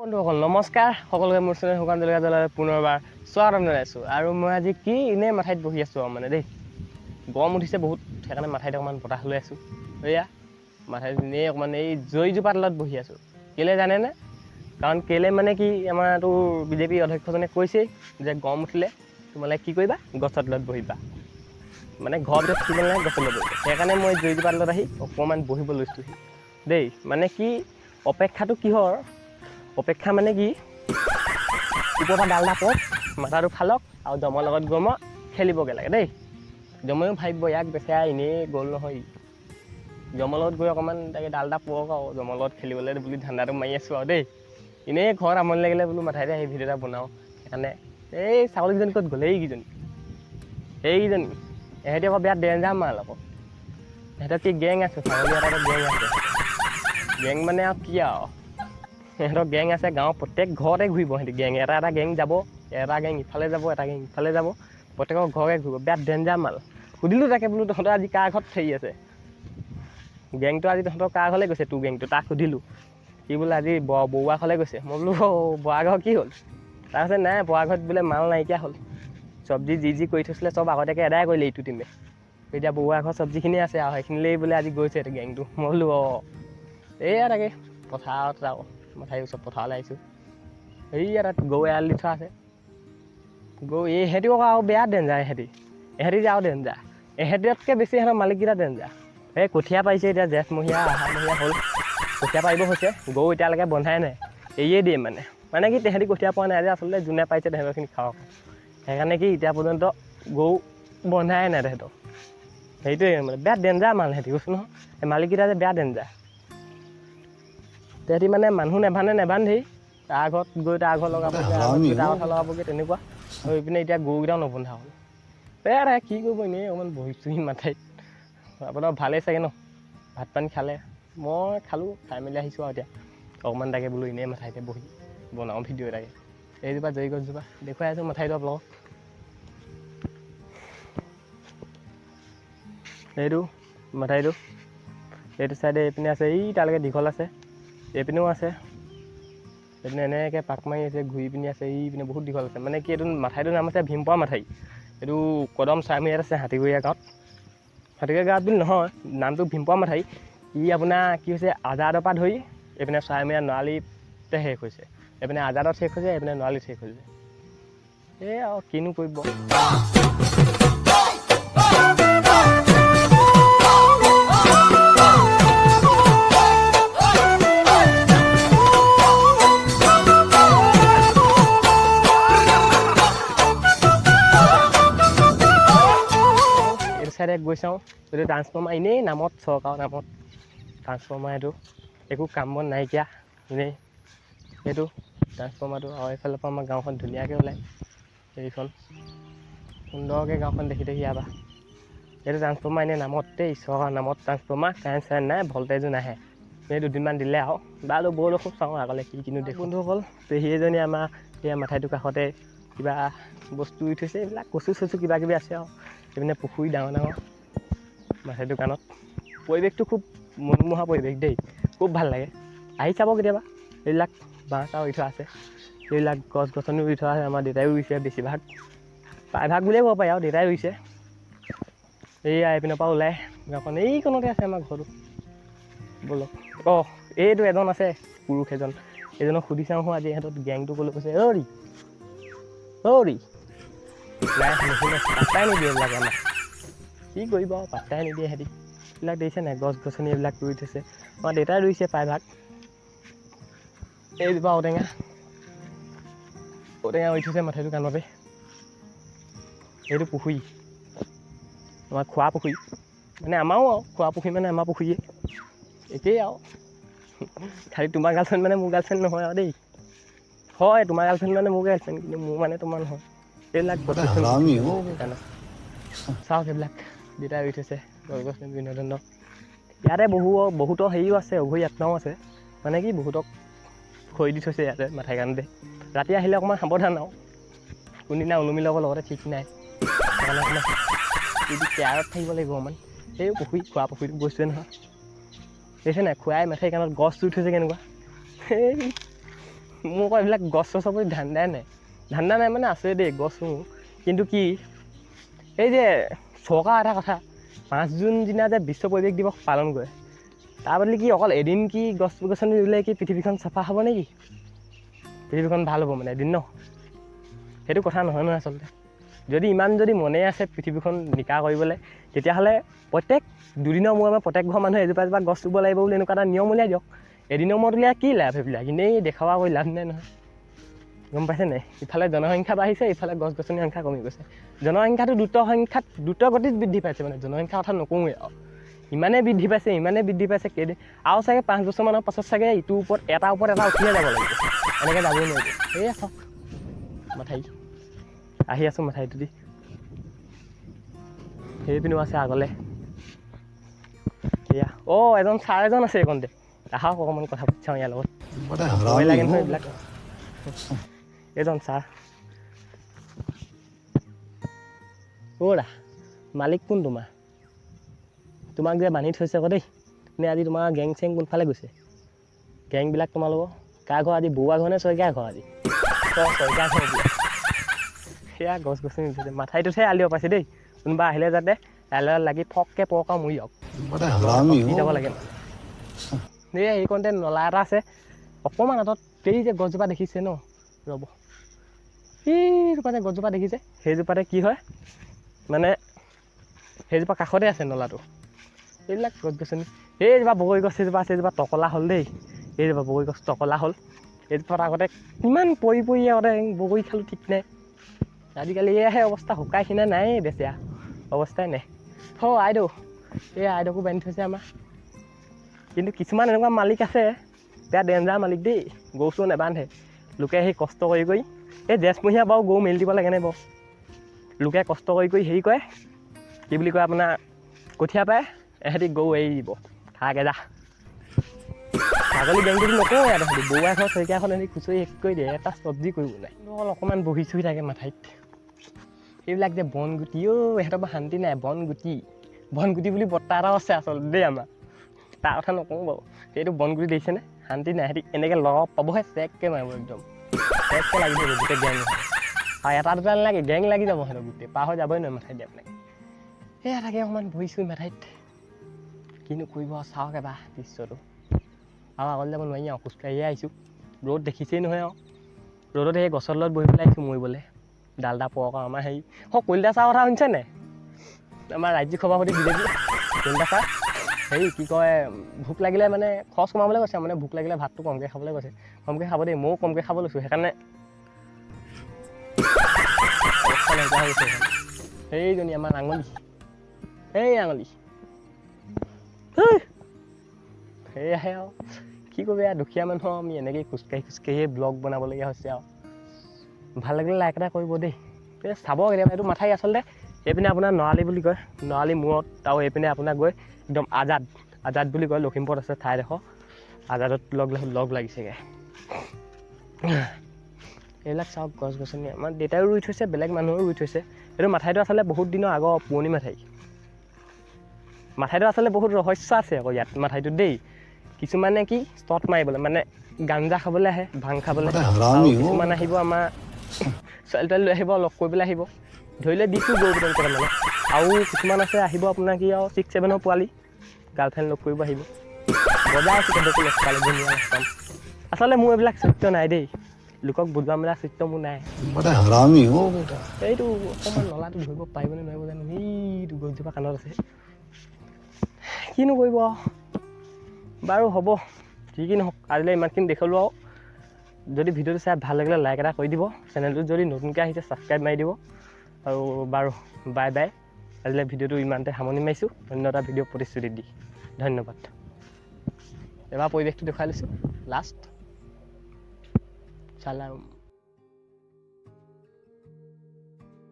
বন্ধুসকল নমস্কাৰ সকলোকে মোৰ চেনেল শুকান জলকীয়া জ্বলাৰে পুনৰবাৰ স্বাগতম জনাইছোঁ আৰু মই আজি কি এনেই মাথাইত বহি আছোঁ মানে দেই গৰম উঠিছে বহুত সেইকাৰণে মাথাইত অকণমান বতাহ লৈ আছোঁ এয়া মাথাইত এনেই অকণমান এই জৰীজোপাৰ তলত বহি আছোঁ কেলৈ জানেনে কাৰণ কেলৈ মানে কি আমাৰতো বিজেপি অধ্যক্ষজনে কৈছেই যে গৰম উঠিলে তোমালোকে কি কৰিবা গছৰ তলত বহিবা মানে ঘৰৰ ভিতৰত থাকিব নালাগে গছৰ তলত বহিবা সেইকাৰণে মই জৰীজোপাৰ তলত আহি অকণমান বহিব লৈছোঁহি দেই মানে কি অপেক্ষাটো কিহৰ অপেক্ষা মানে কি ওপৰৰ পৰা ডাল এটা পক মাথাটো ফালক আৰু জমৰ লগত গম খেলিবগৈ লাগে দেই জমেও ভাবিব ইয়াক বেচেৰা এনেই গ'ল নহয় জমৰ লগত গৈ অকণমান তাকে ডাল এটা পক আৰু জমৰ লগত খেলিবলৈ বুলি ধান্দাটো মাৰি আছোঁ আৰু দেই এনেই ঘৰত আমনি লাগিলে বোলো মাথাইতে আহি ভিডিঅ' এটা বনাওঁ সেইকাৰণে এই ছাগলীকেইজনী ক'ত গ'ল এইকেইজনী এহেঁতি আকৌ বেয়া ডেঞ্জাৰ মাল আকৌ সিহঁতৰ কি গেং আছে ছাগলী এটা গেং আছে গেং মানে আৰু কি আৰু সিহঁতৰ গেং আছে গাঁৱৰ প্ৰত্যেক ঘৰতে ঘূৰিব সিহঁতি গেং এটা গেং যাব এটা গেং ইফালে যাব এটা গেং ইফালে যাব প্ৰত্যেকৰ ঘৰতে ঘূৰিব বেয়া ডেঞ্জাৰ মাল সুধিলোঁ তাকে বোলো তহঁতৰ আজি কাৰ ঘৰত হেৰি আছে গেংটো আজি তহঁতৰ কাৰ ঘৰলৈ গৈছে তোৰ গেংটো তাক সুধিলোঁ সি বোলে আজি বৰুৱা ঘৰলৈ গৈছে মই বোলো বৰা ঘৰ কি হ'ল তাৰপিছত নাই বৰা ঘৰত বোলে মাল নাইকিয়া হ'ল চব্জি যি কৰি থৈছিলে চব আগতীয়াকৈ এদাই কৰিলে ইটো টিমে এতিয়া বৰুৱা ঘৰ চব্জিখিনি আছে আৰু সেইখিনিলৈ বোলে আজি গৈছে গেংটো মই বোলো এইয়া তাকে পথাৰত যাওঁ মাথাইৰ ওচৰত পথাৰলৈ আহিছোঁ এইয়া তাত গৰু এৰাল দি থোৱা আছে গৰু এহেঁতিও আৰু বেয়া ডেঞ্জাৰ এহেঁতি যে আৰু ডেঞ্জাৰ এহেঁতিতকৈ বেছি সিহঁতৰ মালিককেইটা ডেঞ্জাৰ এই কঠীয়া পাৰিছে এতিয়া জেঠমহীয়া আহাৰমহীয়া হ'ল কঠীয়া পাৰিব হৈছে গৰু এতিয়ালৈকে বন্ধাই নাই এৰিয়ে দিয়ে মানে কি তেহেঁতি কঠীয়া পোৱা নাই আজি আচলতে যোনে পাৰিছে তেহেঁতৰখিনি খাওক সেইকাৰণে কি এতিয়া পৰ্যন্ত গৰু বন্ধাই নাই তেহেঁতক সেইটোৱে মানে বেয়া ডেঞ্জাৰ মাল সিহঁতি কৈছোঁ নহয় এই মালিককেইটা যে বেয়া ডেঞ্জাৰ তেহেঁতি মানে মানুহ নেবান্ধেই তাৰ ঘৰত গৈ তাৰ ঘৰ লগাবগৈ তাৰ কথা লগাবগৈ তেনেকুৱা আৰু এইপিনে এতিয়া গৰুকেইটাও নবন্ধা হ'ল বেয়া কি কৰিব এনেই অকণমান বহিছোঁহি মাথাইত আপোনাৰ ভালেই চাগে ন ভাত পানী খালে মই খালোঁ খাই মেলি আহিছোঁ আৰু এতিয়া অকণমান তাকে বোলো এনেই মাথাইতে বহি বনাওঁ ভিডিঅ' এটাকে এইজোপা জৰি গছজোপা দেখুৱাই আছোঁ মাথাইটো আপোনালোকক এইটো মাথাইটো এইটো চাইডে এইপিনে আছে এই তালৈকে দীঘল আছে এইপিনেও আছে এইপিনে এনেকৈ পাক মাৰি আছে ঘূৰি পিনি আছে এইপিনে বহুত দীঘল আছে মানে কি এইটো মাথাইটোৰ নাম আছে ভীমপৰা মাথাই এইটো কদম চাৰমুৰীয়াত আছে হাতীগুৰিয়া গাঁৱত বুলি নহয় নামটো ভীমপৰা মাথাই ই আপোনাৰ কি হৈছে আজাদৰ পৰা ধৰি এইপিনে চাৰমুৰীয়া নৰালিতে শেষ হৈছে এইপিনে আজাদত শেষ হৈছে এইপিনে নৰালিত শেষ হৈছে এই আৰু কিনো কৰিব চাইডে গৈ চাওঁ এইটো ট্ৰান্সফৰ্মাৰ এনেই নামত চৰকাৰৰ নামত ট্ৰান্সফৰ্মাৰ এইটো একো কাম বন নাইকিয়া এনেই এইটো ট্ৰান্সফৰ্মাৰটো আৰু এইফালৰ পৰা আমাৰ গাঁওখন ধুনীয়াকৈ ওলায় এইখন সুন্দৰকৈ গাঁওখন দেখি ইয়াৰ পৰা এইটো ট্ৰান্সফৰ্মাৰ এনেই নামত দেই চৰকাৰৰ নামত ট্ৰান্সফৰ্মাৰ কাৰেণ্ট চাৰেণ্ট নাই ভল্টেজো নাহে এই দুদিনমান দিলে আৰু বাৰু ব'লো খুব চাওঁ আগলৈ কিনো দেখোঁ বন্ধুসকল পেহী এজনী আমাৰ সেয়া মাথাইটোৰ কাষতে কিবা বস্তু ৰুই থৈছে এইবিলাক কচু চচু কিবা কিবি আছে আৰু এইপিনে পুখুৰী ডাঙৰ মাথাইৰ দোকানত পৰিৱেশটো খুব মনোমোহা পৰিৱেশ দেই খুব ভাল লাগে আহি চাব কেতিয়াবা এইবিলাক বাঁহ চাহ ৰুই থোৱা আছে এইবিলাক গছ গছনি ৰুই থোৱা আছে আমাৰ দেউতাই ৰুইছে বেছিভাগ প্ৰায়ভাগ বুলিয়ে ক'ব পাৰি আৰু দেউতাই ৰুইছে এইয়া এইপিনৰ পৰা ওলাই গাঁওখন এইকণতে আছে আমাৰ ঘৰটো ব'লক এইটো এজন আছে পুৰুষ এইজনক সুধি চাওঁ আজি ইহঁতৰ গেংটো ক'লৈ কৈছে নাই নুশুনে পাত্তাই নিদিয়ে এইবিলাক আমাক কি কৰিব আৰু পাত্তাই নিদিয়ে সিহঁতি এইবিলাক দেখিছে নাই গছ গছনি এইবিলাক ৰুই থৈছে আমাৰ দেউতাই ৰুইছে প্ৰায়ভাগ এইজোপা ঔটেঙা ৰুই থৈছে মাথাইটোৰ কাণতে এইটো পুখুৰী আমাৰ খোৱা পুখুৰী মানে আমাৰো আৰু খোৱা পুখুৰী মানে আমাৰ পুখুৰীয়ে একেই আৰু খালি তোমাৰ গাৰ্লফ্ৰেণ্ড মানে মোৰ গাৰ্লফ্ৰেণ্ড নহয় আৰু দেই হয় তোমাৰ গাৰ্লফ্ৰেণ্ড মানে মোৰ গাৰ্লফ্ৰেণ্ড কিন্তু মোৰ মানে তোমাৰ নহয় এইবিলাক চাওক সেইবিলাক দেউতাই ৰুই থৈছে গছ গছনি বিভিন্ন ধৰণৰ ইয়াতে বহুতৰ হেৰিও আছে অঘৰী আত্মাও আছে মানে কি বহুতক খৰি দি থৈছে ইয়াতে মাথাই কাৰণতে ৰাতি আহিলে অকণমান সাৱধান আৰু কোনদিনা ওলমি ল'ব লগতে ঠিক নাই সেইকাৰণে অকণমান কেয়াৰত থাকিব লাগিব অকণমান এই পুখুৰী খোৱা পুখুৰীটো গৈছোৱে নহয় দেখিছে নাই খুৱাই মাথাই কাণত গছ ৰুই থৈছে কেনেকুৱা মোৰ আকৌ এইবিলাক গছ চছৰ প্ৰতি ধান্দা নাই মানে আছে দেই গছ ৰুওঁ, কিন্তু কি এই যে চৰকাৰ এটা কথা 5 জুন দিনা যে বিশ্ব পৰিৱেশ দিৱস পালন কৰে, তাৰ বদলি কি অকল এদিন কি গছ গছনি ৰুলে কি পৃথিৱীখন চাফা হ'ব নেকি? পৃথিৱীখন ভাল হ'ব মানে এদিন ন? সেইটো কথা নহয় আচলতে। যদি ইমান যদি মনে আছে পৃথিৱীখন নিকা কৰিবলৈ, তেতিয়াহ'লে প্ৰত্যেক 2 দিনৰ মূৰে প্ৰত্যেক ঘৰ মানুহে এজোপা গছ ৰুব লাগিব বুলি এনেকুৱা এটা নিয়ম উলিয়াই দিয়ক। এদিনৰ মূৰত উলিয়াই কি লাভ সেইবিলাক? এনেই দেখাবা কৰি লাভ নাই নহয়, গম পাইছে নাই? ইফালে জনসংখ্যা বাঢ়িছে, ইফালে গছ গছনিৰ সংখ্যা কমি গৈছে। জনসংখ্যাটো দ্ৰুত গতিত বৃদ্ধি পাইছে, মানে জনসংখ্যাৰ কথা নকওঁৱেই আৰু। ইমানেই বৃদ্ধি পাইছে কেইদিন আৰু চাগে 5 বছৰমানৰ পাছত চাগে ইটোৰ ওপৰত এটা উঠিয়ে যাব লাগিব, এনেকৈ যাবই নোৱাৰিব। সেয়ে চাওক মাথাই আহি আছোঁ মাথাইটো দি, সেইপিনেও আছে আগলৈ। এয়া এজন ছাৰ এজন আছে এইকণতে, আহক অকণমান কথা পাতি চাওঁ ইয়াৰ লগত। ভয় লাগে নহয় এইবিলাক। এইজন ছাৰ দা মালিক কোন তোমাক যে বান্ধি থৈছে আকৌ দেই, নে আজি তোমাৰ গেং চেং কোনফালে গৈছে? গেংবিলাক তোমালোকৰ কাৰ ঘৰ আজি? বৰুৱা ঘৰ নে শইকীয়া ঘৰ আজি? শইকীয়া ঘৰ দিয়া। সেয়া গছ গছনি উঠিছে, মাথাইটোতহে আলিও পাইছে দেই। কোনোবা আহিলে যাতে এলালত লাগি ফককৈ পৰক আৰু মৰি যাওক, যাব লাগে মানে। এইকণতে নলা এটা আছে অকণমান আঁতৰত, এই যে গছজোপা দেখিছে ন, ৰ'ব এইজোপাতে গছজোপা দেখিছে, সেইজোপাতে কি হয় মানে, সেইজোপা কাষতে আছে নলাটো। এইবিলাক গছ গছনি, এইজোপা বগৰী গছ এজোপা আছে, এইজোপা টকলা হ'ল দেই। এইজোপা বগৰী গছ টকলা হ'ল। এইজোপাত আগতে কিমান পৰি আগতে বগৰী খালোঁ ঠিক নাই। আজিকালি এয়াহে অৱস্থা, শুকাই খিনাই নায়েই বেচেৰা অৱস্থাই নাই। আইদেউ, এই আইদেউকো বান্ধি থৈছে আমাৰ। কিন্তু কিছুমান এনেকুৱা মালিক আছে, বেয়া ডেঞ্জাৰ মালিক দেই, গৰু চৰু নেবান্ধে। লোকে সেই কষ্ট কৰি এই জেঠমহীয়া বাৰু গৰু মেলি দিব লাগেনে বাৰু? লোকে কষ্ট কৰি হেৰি কৰে, কি বুলি কয় আপোনাৰ, কঠীয়া পায়, এহেঁতি গৰু এৰি দিব, থাগে যা। ছাগলী গেংটো নকওঁ ইয়াত, বৰুৱা ঘৰ শইকীয়া ঘৰ এহেঁতি খুচৰি শেষ কৰি দিয়ে, এটা চব্জি কৰিব নাই। অকণমান বহি চহি থাকে মাথাইত। এইবিলাক যে বনগুটি, ইহঁতৰ পৰা শান্তি নাই। বনগুটি বুলি বৰ্তা এটাও আছে আচলতে দেই আমাৰ, তাৰ কথা নকওঁ বাৰু। সেইটো বনগুটি দেখিছেনে? শান্তি নাই, সিহঁতি এনেকৈ লগ পাবহে চেককৈ মাৰিব, একদম চেককৈ লাগি থাকিব গোটেই গেং। আৰু এটা দুটা নালাগে, গেং লাগি যাব সিহঁতৰ গোটেই, পাৰ হৈ যাবই নোৱাৰে মাথাইত দিয়া আপোনাক। সেয়া থাকে অকণমান বহিছোঁ মাথাইত, কিনো কৰিব আৰু চাওক এবাৰ দৃশ্যটো। আৰু আগলৈ যাব নোৱাৰি আৰু, খোজকাঢ়িয়ে আহিছোঁ। ৰ'দ দেখিছেই নহয় আৰু, ৰ'দত সেই গছৰ তলত বহি পেলাই আহিছোঁ মৰিবলৈ, ডাল এটা পৰক আৰু। আমাৰ হেৰি কলিতা ছাৰৰ কথা শুনিছে নাই? আমাৰ ৰাজ্যিক সভাপতি বিজেপি কলিতা ছাৰ, হেৰি কি কয়, ভোক লাগিলে মানে খৰচ কমাবলৈ কৈছে, মানে ভোক লাগিলে ভাতটো কমকৈ খাবলৈ কৈছে। কমকৈ খাব দেই, ময়ো কমকৈ খাব লৈছোঁ, সেইকাৰণে সেইজনী আমাৰ আঙুলি, আঙুলি সেয়াহে আৰু কি কৰিব। দুখীয়া মানুহ আমি এনেকৈয়ে খোজকাঢ়িয়ে ব্লগ বনাবলগীয়া হৈছে আৰু। ভাল লাগিলে লাইক এটা কৰিব দেই। চাব কেতিয়াবা, এইটো মাথাই আচলতে এইপিনে আপোনাৰ নৰালি বুলি কয়, নৰালি মূৰত, আৰু এইপিনে আপোনাৰ গৈ একদম আজাদ বুলি কয়, লখিমপুৰত আছে ঠাইডোখৰ, আজাদত লগ লাগিছেগৈ। এইবিলাক চাওক গছ গছনি, আমাৰ দেউতাইও ৰুই থৈছে, বেলেগ মানুহেও ৰুই থৈছে। এইটো মাথাইটো আচলতে বহুত দিনৰ আগৰ পুৰণি মাথাইটো আচলতে বহুত ৰহস্য আছে আকৌ ইয়াত মাথাইটোত দেই। কিছুমানে কি ষ্টট মাৰিবলৈ, মানে গাঞ্জা খাবলৈ আহে, ভাং খাবলৈ, আৰু কিছুমান আহিব আমাৰ ছোৱালী তোৱালী লৈ আহিব, লগ কৰিবলৈ আহিব, ধৰিলে দিছোঁ গৰু পিটন কেইটামানক। আৰু কিছুমান আছে আহিব আপোনাৰ কি আৰু 6-7 পোৱালি, গাৰ্লফ্ৰেণ্ড লগ কৰিব আহিব, বজাই আছোঁ সিহঁতকো লগ পালে ধুনীয়া কাম। আচলতে মোৰ এইবিলাক চৰিত্ৰ নাই দেই, লোকক বুজোৱা মেলা চৰিত্ৰ মোৰ নাই। এইটো অকণমান নলাটো ধৰিব পাৰিবনে নোৱাৰিব জানো, এইটো গছজোপা কাণত আছে, কিনো কৰিব আৰু। বাৰু হ'ব, যি কি নহওক, আজিলৈ ইমানখিনি দেখালোঁ আৰু। যদি ভিডিঅ'টো চাই ভাল লাগিলে লাইক এটা কৰি দিব, চেনেলটোত যদি নতুনকৈ আহিছে ছাবস্ক্ৰাইব মাৰি দিব। আৰু বাৰু বাই বাই, আজিলৈ ভিডিঅ'টো ইমানতে সামৰণি মাৰিছোঁ, অন্য এটা ভিডিঅ' প্ৰতিশ্ৰুতি দি। ধন্যবাদ। এবাৰ পৰিৱেশটো দেখুৱাই লৈছোঁ লাষ্ট, চালাম।